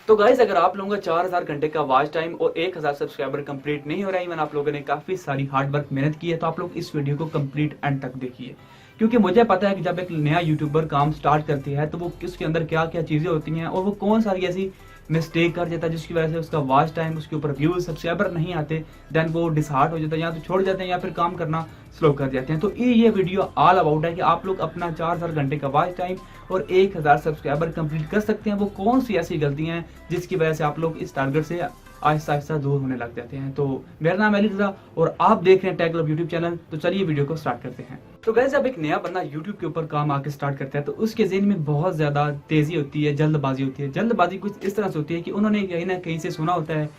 तो गाइज अगर आप लोगों का 4000 घंटे का वॉच टाइम और 1000 सब्सक्राइबर कंप्लीट नहीं हो रहा है, इवन आप लोगों ने काफी सारी हार्ड वर्क मेहनत की है, तो आप लोग इस वीडियो को कंप्लीट एंड तक देखिए। क्योंकि मुझे पता है कि जब एक नया यूट्यूबर काम स्टार्ट करती है तो वो उसके अंदर क्या क्या चीजें होती हैं और वो कौन सारी ऐसी मिस्टेक कर जाता है जिसकी वजह से उसका वॉच टाइम, उसके ऊपर व्यूज, सब्सक्राइबर नहीं आते, देन वो डिसहार्ट हो जाता है, या तो छोड़ जाते हैं या फिर काम करना स्लो कर जाते हैं। तो ये वीडियो ऑल अबाउट है कि आप लोग अपना 4000 घंटे का वॉच टाइम और 1000 सब्सक्राइबर कंप्लीट कर सकते हैं। वो कौन सी ऐसी गलतियां हैं जिसकी वजह से आप लोग इस टारगेट से आहिस्ता आहिस्ता दूर होने लग जाते हैं। तो मेरा नाम है अली रजा और आप देख रहे हैं टेक लव यूट्यूब चैनल। तो चलिए वीडियो को स्टार्ट करते हैं। तो गैस जब एक नया बंदा यूट्यूब के ऊपर काम आके स्टार्ट करता है तो उसके ज़हन में बहुत ज्यादा तेजी होती है, जल्दबाजी होती है। जल्दबाजी कुछ इस तरह से होती है कि उन्होंने कहीं ना कहीं से सुना होता है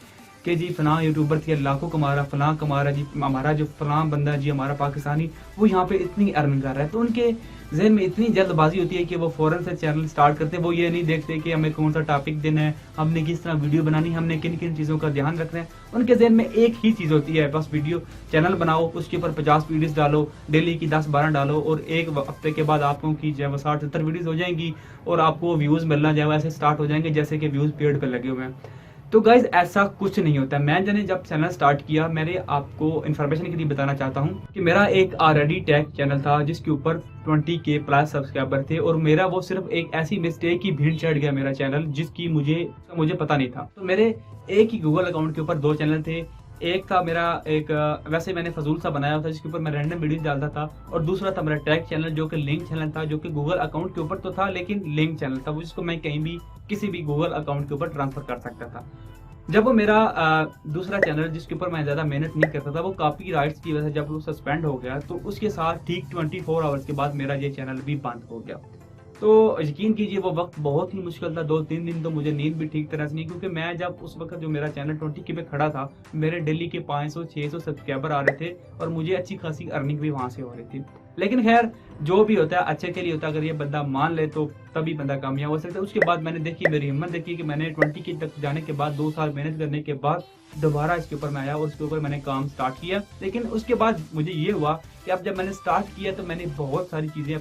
कि जी फलां यूट्यूबर थी, लाखों कमा रहा, फलां कमा रहा जी, हमारा जो फलां बंदा जी हमारा पाकिस्तानी वो यहाँ पे इतनी अर्निंग कर रहा है। तो उनके जहन में इतनी जल्दबाजी होती है कि वो फौरन से चैनल स्टार्ट करते हैं। वो ये नहीं देखते कि हमें कौन सा टॉपिक देना है, हमने किस तरह वीडियो बनानी है, हमने किन किन चीज़ों का ध्यान रखना है। उनके जहन में एक ही चीज़ होती है, बस वीडियो चैनल बनाओ, उसके ऊपर 50 वीडियोस डालो, डेली की 10-12 डालो और एक हफ्ते के बाद आपको की जो है 60-70 वीडियोस हो जाएंगी और आपको व्यूज़ मिलना जो है ऐसे स्टार्ट हो जाएंगे जैसे कि व्यूज़ पेड़ पर लगे हुए हैं। तो गाइज ऐसा कुछ नहीं होता। मैंने जब चैनल स्टार्ट किया, मेरे आपको इन्फॉर्मेशन के लिए बताना चाहता हूँ कि मेरा एक ऑलरेडी टैग चैनल था जिसके ऊपर 20K प्लस सब्सक्राइबर थे और मेरा वो सिर्फ एक ऐसी मिस्टेक की भीड़ चढ़ गया मेरा चैनल जिसकी मुझे पता नहीं था। तो मेरे एक ही गूगल अकाउंट के ऊपर 2 चैनल थे। एक था मेरा एक वैसे मैंने फजूल सा बनाया था जिसके ऊपर मैं रैंडम वीडियो डालता था, और दूसरा था मेरा टैग चैनल जो कि लिंक चैनल था, जो कि गूगल अकाउंट के ऊपर तो था लेकिन लिंक चैनल था, जिसको मैं कहीं भी किसी भी गूगल अकाउंट के ऊपर ट्रांसफर कर सकता था। जब वो मेरा दूसरा चैनल जिसके ऊपर मैं ज़्यादा मेहनत नहीं करता था वो कॉपीराइट्स की वजह से जब वो सस्पेंड हो गया तो उसके साथ ठीक 24 आवर्स के बाद मेरा ये चैनल भी बंद हो गया। तो यकीन कीजिए वो वक्त बहुत ही मुश्किल था। 2-3 दिन तो मुझे नींद भी ठीक तरह से नहीं, क्योंकि मैं जब उस वक्त जो मेरा चैनल 20K पे खड़ा था, मेरे डेली के 500-600 सब्सक्राइबर आ रहे थे और मुझे अच्छी खासी अर्निंग भी वहां से हो रही थी। लेकिन खैर जो भी होता है अच्छे के लिए होता है। अगर ये बंदा मान ले तो तभी बंदा कामयाब हो सकता है। उसके बाद मैंने देखी, मेरी हिम्मत देखी कि मैंने 20K तक जाने के बाद 2 साल मेहनत करने के बाद दोबारा इसके ऊपर मैं आया और उसके ऊपर मैंने काम स्टार्ट किया। लेकिन उसके बाद मुझे ये हुआ कि अब जब मैंने स्टार्ट किया तो मैंने बहुत सारी चीज़ें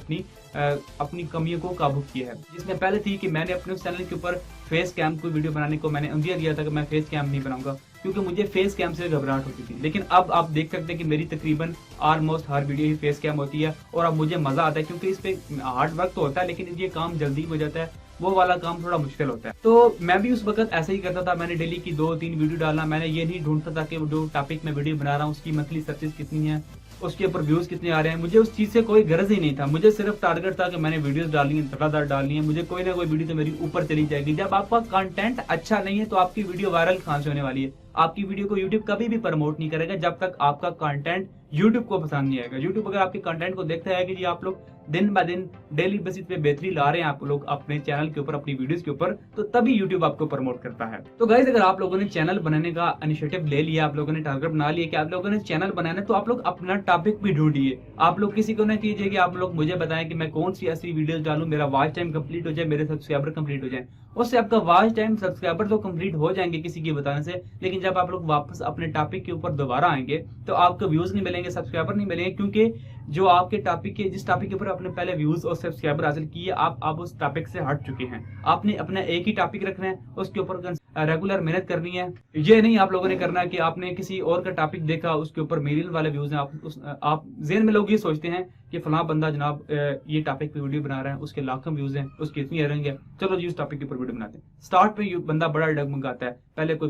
अपनी कमियों को काबू किया है। जिसमें पहले थी कि मैंने अपने उस चैनल के ऊपर फेस कैम को वीडियो बनाने को मैंने अंदिया दिया था कि मैं फेस कैम नहीं बनाऊंगा, क्योंकि मुझे फेस कैम से घबराहट होती थी। लेकिन अब आप देख सकते हैं कि मेरी तकरीबन ऑलमोस्ट हर वीडियो ही फेस कैम होती है और अब मुझे मजा आता है, क्योंकि इस पे हार्ड वर्क तो होता है लेकिन ये काम जल्दी हो जाता है, वो वाला काम थोड़ा मुश्किल होता है। तो मैं भी उस वक्त ऐसे ही करता था। मैंने डेली की 2-3 वीडियो डालना, मैंने ये नहीं ढूंढता था कि जो टॉपिक में वीडियो बना रहा हूँ उसकी मंथली सर्चेस कितनी है, उसके ऊपर व्यूज कितने आ रहे हैं। मुझे उस चीज से कोई गरज ही नहीं था। मुझे सिर्फ टारगेट था कि मैंने वीडियोस डालनी है, धड़ाधड़ डालनी है, मुझे कोई ना कोई वीडियो तो मेरी ऊपर चली जाएगी। जब आपका कंटेंट अच्छा नहीं है तो आपकी वीडियो वायरल कहां से होने वाली है। आपकी वीडियो को यूट्यूब कभी भी प्रमोट नहीं करेगा जब तक आपका कंटेंट यूट्यूब को पसंद नहीं आएगा। यूट्यूब अगर आपके कंटेंट को देखता है कि जी आप लोग दिन ब दिन डेली बेसिस पे बेहतरी ला रहे हैं आप लोग अपने चैनल के ऊपर, अपनी वीडियोस के ऊपर, तो तभी यूट्यूब आपको प्रमोट करता है। तो गाइस अगर आप लोगों ने चैनल बनाने का इनिशिएटिव ले लिया, आप लोगों ने टारगेट बना लिया कि आप लोगों ने चैनल बनाना है, तो आप लोग अपना टॉपिक भी ढूंढिए। आप लोग किसी को ना कीजिए कि आप लोग मुझे बताएं कि मैं कौन सी ऐसी वीडियोस डालूं मेरा वॉच टाइम कंप्लीट हो जाए, मेरे सब्सक्राइबर कंप्लीट हो जाए। उससे आपका वॉच टाइम, सब्सक्राइबर तो कंप्लीट हो जाएंगे किसी के बताने से, लेकिन जब आप लोग वापस अपने टॉपिक के ऊपर दोबारा आएंगे तो आपको व्यूज नहीं मिलेंगे, सब्सक्राइबर नहीं मिलेंगे, क्योंकि जो आपके टॉपिक के जिस टॉपिक के ऊपर आपने पहले व्यूज और सब्सक्राइबर हासिल किए, आप उस टॉपिक से हट चुके हैं। आपने अपना एक ही टॉपिक रखना है, उसके ऊपर रेगुलर मेहनत करनी है। ये नहीं आप लोगों ने करना है कि आपने किसी और का टॉपिक देखा, उसके ऊपर मिलियन वाले व्यूज हैं, आप जेहन में लोग ये सोचते हैं कि फलां बंदा जनाब ये टॉपिक पे वीडियो बना रहा है, उसके लाखों व्यूज हैं, उसकी इतनी अर्निंग है, चलो जी उस टॉपिक के ऊपर वीडियो बनाते हैं। स्टार्ट पे बंदा बड़ा डगमगाता है, पहले कोई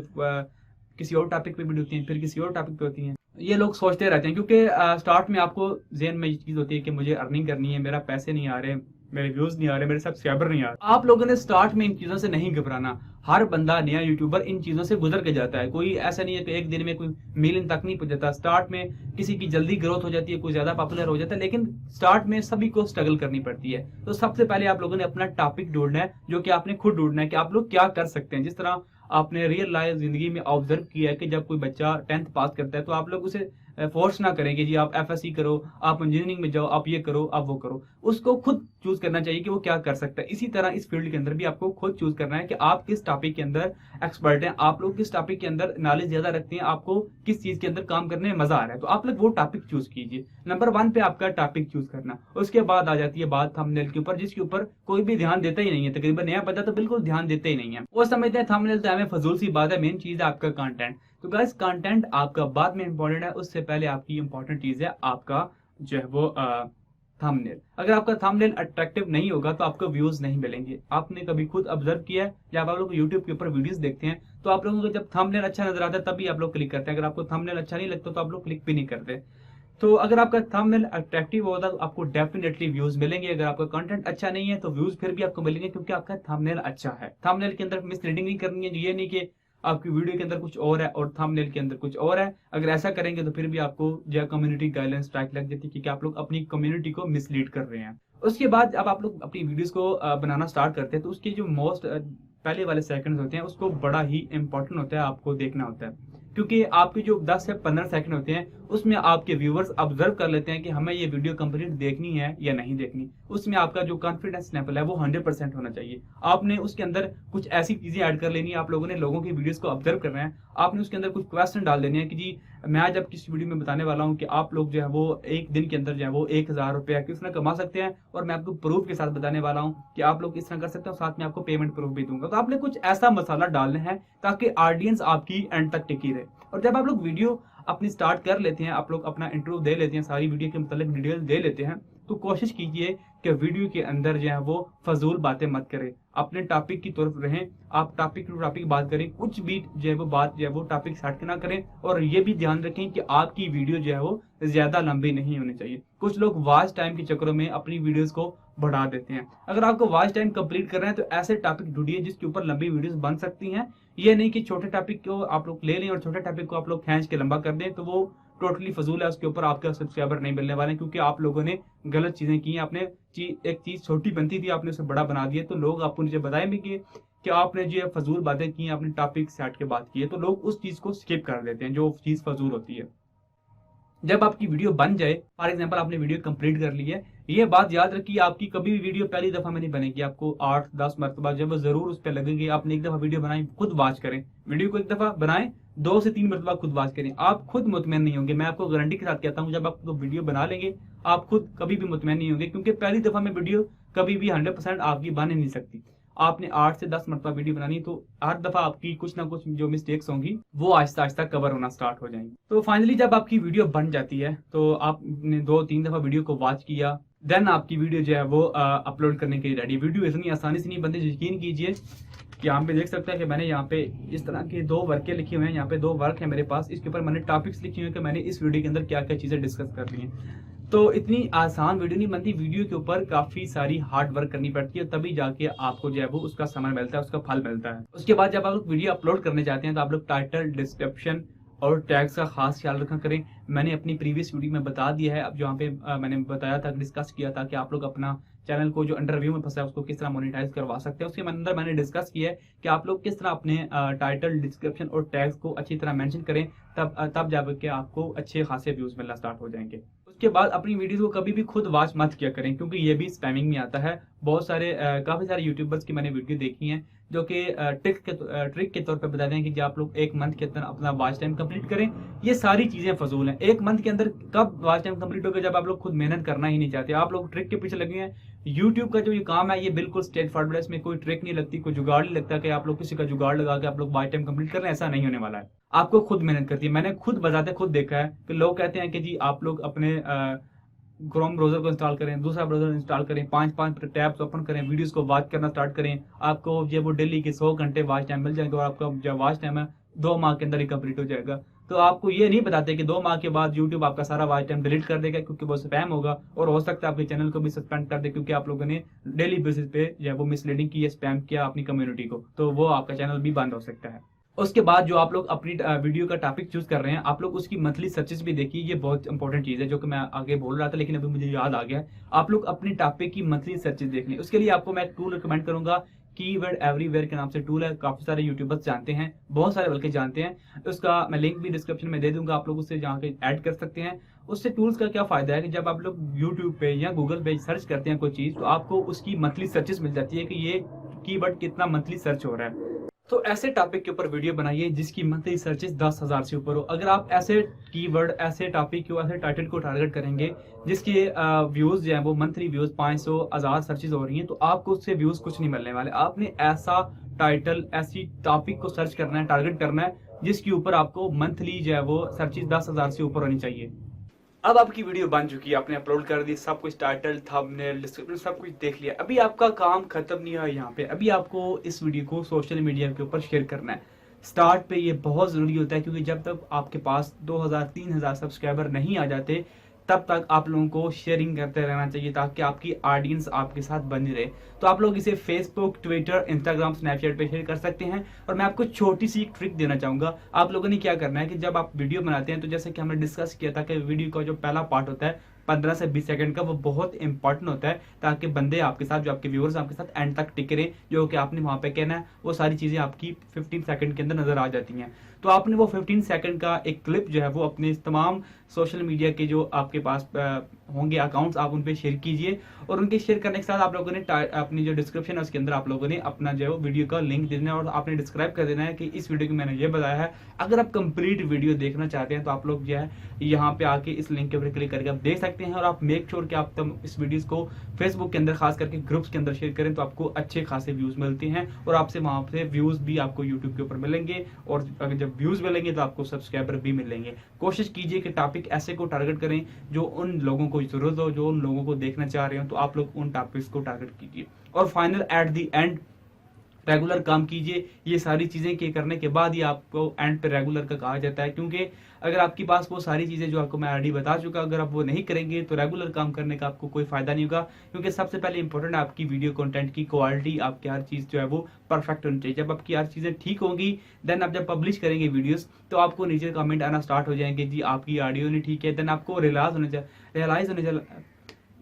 किसी और टॉपिक पे वीडियो होती है, फिर किसी और टॉपिक पे होती है। ये लोग सोचते रहते हैं क्योंकि स्टार्ट में आपको जेहन में ये चीज होती है कि मुझे अर्निंग करनी है, मेरा पैसे नहीं आ रहे, मेरे व्यूज नहीं आ रहे, मेरे सब्सक्राइबर नहीं आ रहे। आप लोगों ने स्टार्ट में इन चीजों से नहीं घबराना। हर बंदा नया यूट्यूबर इन चीजों से गुजर के जाता है। कोई ऐसा नहीं है कि एक दिन में कोई मिलियन तक नहीं पहुंच जाता। स्टार्ट में किसी की जल्दी ग्रोथ हो जाती है, कोई ज्यादा पॉपुलर हो जाता है, लेकिन स्टार्ट में सभी को स्ट्रगल करनी पड़ती है। तो सबसे पहले आप लोगों ने अपना टॉपिक ढूंढना है, जो कि आपने खुद ढूंढना है कि आप लोग क्या कर सकते हैं। जिस तरह आपने रियल लाइफ जिंदगी में ऑब्जर्व किया है कि जब कोई बच्चा 10th पास करता है तो आप लोग उसे फोर्स ना करें कि जी आप FSC करो, आप इंजीनियरिंग में जाओ, आप ये करो, आप वो करो। उसको खुद चूज करना चाहिए कि वो क्या कर सकता है। इसी तरह इस फील्ड के अंदर भी आपको खुद चूज करना है कि आप किस टॉपिक के अंदर एक्सपर्ट हैं, आप लोग किस टॉपिक के अंदर नॉलेज ज्यादा रखते हैं, आपको किस चीज के अंदर काम करने में मजा आ रहा है, तो आप लोग वो टॉपिक चूज कीजिए। नंबर 1 पे आपका टॉपिक चूज करना। उसके बाद आ जाती है बात थंबनेल के ऊपर, जिसके ऊपर कोई भी ध्यान देता ही नहीं है, तकरीबन नया बंदा तो बिल्कुल ध्यान देते ही नहीं है। वो समझते हैं थंबनेल तो हमें फजूल सी बात है, मेन चीज है आपका कंटेंट। तो गाइस कंटेंट आपका बाद में इंपॉर्टेंट है, उससे पहले आपकी इंपॉर्टेंट चीज है आपका जो है वो थंबनेल। अगर आपका थंबनेल अट्रैक्टिव नहीं होगा तो आपको व्यूज नहीं मिलेंगे। आपने कभी खुद ऑब्जर्व किया है, जब आप लोग यूट्यूब के ऊपर वीडियोस देखते हैं तो आप लोगों को जब थंबनेल अच्छा नजर आता है तभी आप लोग क्लिक करते हैं, अगर आपको थंबनेल अच्छा नहीं लगता तो आप लोग क्लिक भी नहीं करते। तो अगर आपका थंबनेल अट्रैक्टिव होगा तो आपको डेफिनेटली व्यूज मिलेंगे। अगर आपका कंटेंट अच्छा नहीं है तो व्यूज फिर भी आपको मिलेंगे, क्योंकि आपका थंबनेल अच्छा है। थंबनेल के अंदर मिसलीडिंग नहीं करनी है, ये नहीं कि आपकी वीडियो के अंदर कुछ और है और थंबनेल के अंदर कुछ और है। अगर ऐसा करेंगे तो फिर भी आपको जो कम्युनिटी गाइडलाइन स्ट्राइक लग जाती है कि आप लोग अपनी कम्युनिटी को मिसलीड कर रहे हैं। उसके बाद अब आप लोग अपनी वीडियोस को बनाना स्टार्ट करते हैं तो उसके जो मोस्ट पहले वाले सेकंड्स होते हैं उसको बड़ा ही इंपॉर्टेंट होता है, आपको देखना होता है। क्योंकि आपके जो 10 से 15 सेकंड होते हैं उसमें आपके व्यूवर्स ऑब्जर्व कर लेते हैं कि हमें ये वीडियो कंप्लीट देखनी है या नहीं देखनी। उसमें आपका जो कॉन्फिडेंस लेवल है वो 100% होना चाहिए। आपने उसके अंदर कुछ ऐसी चीजें ऐड कर लेनी है, आप लोगों ने लोगों की वीडियोस को ऑब्जर्व करना है, आपने उसके अंदर कुछ क्वेश्चन डाल देने हैं कि जी मैं आज अब किस वीडियो में बताने वाला हूँ कि आप लोग जो है वो एक दिन के अंदर जो है वो 1000 रुपया किस तरह कमा सकते हैं, और मैं आपको प्रूफ के साथ बताने वाला हूँ कि आप लोग इस तरह कर सकते हैं, साथ में आपको पेमेंट प्रूफ भी दूंगा। तो आपने कुछ ऐसा मसाला डालना है ताकि ऑडियंस आपकी एंड तक टिकी रहे। और जब आप लोग वीडियो अपनी स्टार्ट कर लेते हैं, आप लोग अपना इंट्रो दे लेते हैं, सारी वीडियो के मतलब डिटेल दे लेते हैं, तो कोशिश कीजिए कि वीडियो के अंदर जो है वो फजूल बातें मत करें, अपने टॉपिक की तरफ रहें। आप टॉपिक टू टॉपिक बात करें, कुछ भी जो है वो बात जो है वो टॉपिक सेट ना करें। और ये भी ध्यान रखें कि आपकी वीडियो जो है वो ज्यादा लंबी नहीं होनी चाहिए। कुछ लोग वॉच टाइम के चक्करों में अपनी वीडियोस को बढ़ा देते हैं। अगर आपको वॉच टाइम कंप्लीट कर रहे हैं तो ऐसे टॉपिक ढूंढिए जिसके ऊपर लंबी वीडियोस बन सकती हैं। ये नहीं कि छोटे टॉपिक को आप लोग ले लें और छोटे टॉपिक को आप लोग खींच के लंबा कर दें, तो वो टोटली फजूल है, उसके ऊपर आपका सब्सक्राइबर नहीं मिलने वाले, क्योंकि आप लोगों ने गलत चीजें की। आपने एक चीज छोटी बनती थी, आपने उसे बड़ा बना दिया, तो लोग आपको नीचे बताएंगे कि आपने जो फजूल बातें की, आपने टॉपिक सेट के बात की है, तो लोग उस चीज को स्किप कर देते हैं जो चीज फजूल होती है। जब आपकी वीडियो बन जाए, फॉर एग्जांपल आपने वीडियो कंप्लीट कर ली है, ये बात याद रखिए आपकी कभी भी वीडियो पहली दफा में नहीं बनेगी। आपको 8-10 मरतबा जब जरूर उस पर लगेगी। आपने एक दफा वीडियो बनाई, खुद वॉच करें, वीडियो को एक दफा बनाएं, 2 से 3 मरतबा खुद वॉच करें, आप खुद मुतमईन नहीं होंगे। मैं आपको गारंटी के साथ कहता हूँ, जब आप तो वीडियो बना लेंगे आप खुद कभी भी मुतमईन नहीं होंगे, क्योंकि पहली दफा में वीडियो कभी भी 100% आपकी बन ही नहीं सकती। आपने 8 से 10 मरतबा वीडियो बनानी, तो हर दफा आपकी कुछ ना कुछ जो मिस्टेक्स होंगी वो आहिस्ता आहिस्ता कवर होना स्टार्ट हो जाएंगी। तो फाइनली जब आपकी वीडियो बन जाती है तो आपने 2-3 दफा वीडियो को वॉच किया, देन आपकी वीडियो जो है वो अपलोड करने के लिए रेडी। वीडियो इतनी आसानी से नहीं बनती, यकीन कीजिए कि यहाँ पे देख सकते हैं कि मैंने यहाँ पे इस तरह के 2 वर्कें लिखी हुए हैं। यहाँ पे 2 वर्क है मेरे पास, इसके ऊपर मैंने टॉपिक्स लिखे हुए हैं कि मैंने इस वीडियो के अंदर क्या क्या चीजें डिस्कस कर ली हैं। तो इतनी आसान वीडियो नहीं बनती, वीडियो के ऊपर काफी सारी हार्ड वर्क करनी पड़ती है, तभी जाके आपको जो है वो उसका समय मिलता है, उसका फल मिलता है। उसके बाद जब आप लोग वीडियो अपलोड करने जाते हैं तो आप लोग टाइटल, डिस्क्रिप्शन और टैग्स का खास ख्याल रखा करें। मैंने अपनी प्रीवियस वीडियो में बता दिया है, अब जहाँ पे मैंने बताया था, डिस्कस किया था कि आप लोग अपना चैनल को जो अंडरव्यू में फंसा है उसको किस तरह मोनेटाइज करवा सकते हैं। उसके अंदर मैंने डिस्कस किया है कि आप लोग किस तरह अपने टाइटल, डिस्क्रिप्शन और टैग्स को अच्छी तरह मेंशन करें, तब जाके आपको अच्छे खासे व्यूज मिलना स्टार्ट हो जाएंगे। उसके बाद अपनी वीडियोस को कभी भी खुद वॉच मत किया करें, क्योंकि ये भी स्पैमिंग में आता है। बहुत सारे काफी सारे यूट्यूबर्स की मैंने वीडियो देखी हैं जो कि ट्रिक के तौर पे बताते हैं कि आप लोग 1 मंथ के अंदर अपना वॉच टाइम कंप्लीट करें। ये सारी चीजें फजूल हैं। 1 मंथ के अंदर कब वॉच टाइम कंप्लीट होगा, जब आप लोग खुद मेहनत करना ही नहीं चाहते, आप लोग ट्रिक के पीछे लगे हैं। यूट्यूब का जो ये काम है ये बिल्कुल स्ट्रेट फॉरवर्ड है, इसमें कोई ट्रिक नहीं लगती, कोई जुगाड़ नहीं लगता कि आप लोग किसी का जुगाड़ लगा के आप लोग वॉच टाइम कंप्लीट कर रहे हैं, ऐसा नहीं होने वाला है। आपको खुद मेहनत करती है। मैंने खुद बजाते खुद देखा है कि लोग कहते हैं कि जी आप लोग अपने क्रोम ब्राउजर को इंस्टॉल करें, दूसरा ब्राउजर इंस्टॉल करें, 5-5 टैब्स ओपन करें, वीडियोस को वॉच करना स्टार्ट करें, आपको जो वो डेली के 100 घंटे वॉच टाइम मिल जाएंगे और आपका जो वॉच टाइम है 2 माह के अंदर ही कंप्लीट हो जाएगा। तो आपको ये नहीं बताते कि 2 माह के बाद यूट्यूब आपका सारा वॉच टाइम डिलीट कर देगा, क्योंकि वो स्पैम होगा, और हो सकता है आपके चैनल को भी सस्पेंड कर दे, क्योंकि आप लोगों ने डेली बेसिस पे जो है वो मिसलीडिंग की है, स्पैम किया अपनी कम्युनिटी को, तो वो आपका चैनल भी बंद हो सकता है। उसके बाद जो आप लोग अपनी वीडियो का टॉपिक चूज कर रहे हैं, आप लोग उसकी मंथली सर्चेस भी देखिए। ये बहुत इंपॉर्टेंट चीज है जो कि मैं आगे बोल रहा था, लेकिन अभी मुझे याद आ गया। आप लोग अपनी टॉपिक की मंथली सर्चेस देख लें। उसके लिए आपको मैं एक टूल रिकमेंड करूंगा कीवर्ड एवरीवेयर के नाम से टूल है, काफी सारे यूट्यूबर्स जानते हैं, बहुत सारे बल्कि जानते हैं। उसका मैं लिंक भी डिस्क्रिप्शन में दे दूंगा, आप लोग उससे जहाँ के ऐड कर सकते हैं। उससे टूल्स का क्या फायदा है कि जब आप लोग यूट्यूब पे या गूगल पे सर्च करते हैं कोई चीज, तो आपको उसकी मंथली सर्चेस मिल जाती है कि ये कीवर्ड कितना मंथली सर्च हो रहा है। तो ऐसे टॉपिक के ऊपर वीडियो बनाइए जिसकी मंथली सर्चेस 10,000 से ऊपर हो। अगर आप ऐसे कीवर्ड, ऐसे टॉपिक को, ऐसे टाइटल को टारगेट करेंगे जिसके व्यूज जो है वो मंथली व्यूज 500 1000 सर्चेस हो रही हैं, तो आपको उससे व्यूज कुछ नहीं मिलने वाले। आपने ऐसा टाइटल, ऐसी टॉपिक को सर्च करना है, टारगेट करना है जिसके ऊपर आपको मंथली जो है वो सर्चेस 10,000 से ऊपर होनी चाहिए। अब आपकी वीडियो बन चुकी है, आपने अपलोड कर दी, सब कुछ टाइटल, थंबनेल, डिस्क्रिप्शन सब कुछ देख लिया। अभी आपका काम खत्म नहीं हुआ यहाँ पे, अभी आपको इस वीडियो को सोशल मीडिया के ऊपर शेयर करना है। स्टार्ट पे ये बहुत जरूरी होता है, क्योंकि जब तक आपके पास 2000-3000 सब्सक्राइबर नहीं आ जाते तब तक आप लोगों को शेयरिंग करते रहना चाहिए, ताकि आपकी ऑडियंस आपके साथ बनी रहे। तो आप लोग इसे फेसबुक, ट्विटर, इंस्टाग्राम, स्नैपचैट पे शेयर कर सकते हैं। और मैं आपको छोटी सी एक ट्रिक देना चाहूंगा। आप लोगों ने क्या करना है कि जब आप वीडियो बनाते हैं, तो जैसे कि हमने डिस्कस किया था कि वीडियो का जो पहला पार्ट होता है 15 से 20 सेकंड का, वो बहुत इंपॉर्टेंट होता है, ताकि बंदे आपके साथ, जो आपके व्यूअर्स आपके साथ एंड तक टिके रहे। जो कि आपने वहां पे कहना है वो सारी चीजें आपकी 15 सेकंड के अंदर नजर आ जाती हैं। तो आपने वो 15 सेकंड का एक क्लिप जो है वो अपने तमाम सोशल मीडिया के जो आपके पास होंगे अकाउंट्स, आप उन पे शेयर कीजिए। और उनके शेयर करने के साथ आप लोगों ने अपनी जो डिस्क्रिप्शन है उसके अंदर आप लोगों ने अपना जो है वीडियो का लिंक दे देना है, और आपने डिस्क्राइब कर देना है कि इस वीडियो में मैंने ये बताया है। अगर आप कंप्लीट वीडियो देखना चाहते हैं तो आप लोग जो है यहाँ पे आके इस लिंक के ऊपर क्लिक करके आप देख सकते हैं। और आप मेक श्योर कि आप इस वीडियोस को फेसबुक के अंदर, खास करके ग्रुप्स के अंदर शेयर करें, तो आपको अच्छे खासे व्यूज मिलते हैं। और आपसे वहां से व्यूज भी आपको यूट्यूब के ऊपर मिलेंगे, और अगर जब व्यूज मिलेंगे तो आपको सब्सक्राइबर भी मिलेंगे। कोशिश कीजिए कि टॉपिक ऐसे को टारगेट करें जो उन लोगों को जरूरत हो, जो उन लोगों को देखना चाह रहे हो, तो आप लोग उन टॉपिक्स को टारगेट कीजिए। और final at the end regular काम कीजिए। ये सारी चीजें के करने के बाद ही आपको एंड पे रेगुलर का कहा जाता है, क्योंकि अगर आपके पास वो सारी चीजें जो आपको मैं ऑलरेडी बता चुका, अगर आप वो नहीं करेंगे तो रेगुलर काम करने का आपको कोई फायदा नहीं होगा। क्योंकि सबसे पहले इंपॉर्टेंट है आपकी वीडियो कंटेंट की क्वालिटी, आपकी हर चीज जो है वो परफेक्ट होनी चाहिए। जब आपकी हर चीजें ठीक होंगी, देन आप जब पब्लिश करेंगे वीडियोस, तो आपको नीचे कमेंट आना स्टार्ट हो जाएंगे, जी आपकी ऑडियो नहीं ठीक है। देन आपको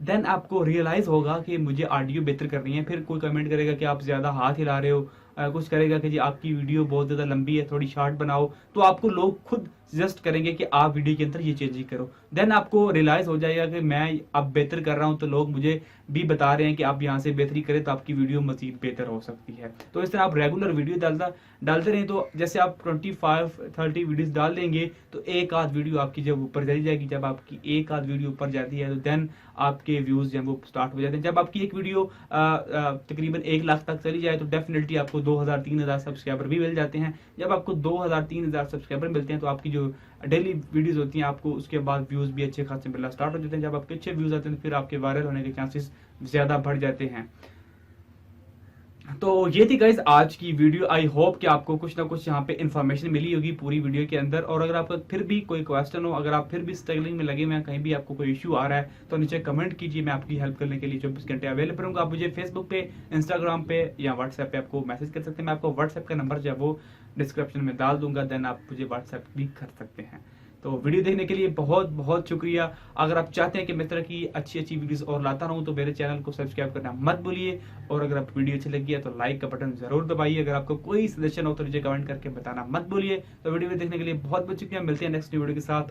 देन आपको रियलाइज होगा कि मुझे ऑडियो बेहतर करनी है। फिर कोई कमेंट करेगा कि आप ज्यादा हाथ हिला रहे हो, कुछ करेगा कि जी आपकी वीडियो बहुत ज्यादा लंबी है, थोड़ी शॉर्ट बनाओ। तो आपको लोग खुद सजेस्ट करेंगे कि आप वीडियो के अंदर ये चेंज करो। देन आपको रियलाइज हो जाएगा कि मैं अब बेहतर कर रहा हूं, तो लोग मुझे भी बता रहे हैं कि आप यहाँ से बेहतरी करें, तो आपकी वीडियो मजीद बेहतर हो सकती है। तो इस तरह आप रेगुलर वीडियो डालते रहें। तो जैसे आप 25-30 वीडियोस डाल देंगे, तो एक आध वीडियो आपकी जब ऊपर चली जाएगी, जब आपकी एक आध वीडियो ऊपर जाती है, तो देन आपके व्यूज जो है वो स्टार्ट हो जाते हैं। जब आपकी एक वीडियो तकरीबन 1 लाख तक चली जाए, तो डेफिनेटली आपको 2000-3000 सब्सक्राइबर भी मिल जाते हैं। जब आपको 2000-3000 सब्सक्राइबर मिलते हैं, तो आपकी जो डेली वीडियोस होती हैं, आपको उसके बाद व्यूज भी अच्छे खासे मिलना स्टार्ट हो जाते हैं। जब आपके अच्छे व्यूज आते हैं, तो फिर आपके वायरल होने के चांसेस ज्यादा बढ़ जाते हैं। तो ये थी गाइज आज की वीडियो। आई होप कि आपको कुछ ना कुछ यहाँ पे इन्फॉर्मेशन मिली होगी पूरी वीडियो के अंदर। और अगर आपका फिर भी कोई क्वेश्चन हो, अगर आप फिर भी स्ट्रगलिंग में लगे हुए हैं, कहीं भी आपको कोई इशू आ रहा है, तो नीचे कमेंट कीजिए। मैं आपकी हेल्प करने के लिए 24 घंटे अवेलेबल हूँ। आप मुझे फेसबुक पे, इंस्टाग्राम पे या व्हाट्सएप पे आपको मैसेज कर सकते हैं। मैं आपको व्हाट्सएप का नंबर जो है वो डिस्क्रिप्शन में डाल दूंगा, देन आप मुझे व्हाट्सएप भी कर सकते हैं। तो वीडियो देखने के लिए बहुत बहुत शुक्रिया। अगर आप चाहते हैं कि मैं तरह की अच्छी अच्छी वीडियोस और लाता रहूं, तो मेरे चैनल को सब्सक्राइब करना मत भूलिए। और अगर आप वीडियो अच्छी लगी है तो लाइक का बटन जरूर दबाइए। अगर आपको कोई सजेशन हो तो मुझे कमेंट करके बताना मत भूलिए। तो वीडियो देखने के लिए बहुत बहुत शुक्रिया। मिलते हैं नेक्स्ट वीडियो के साथ।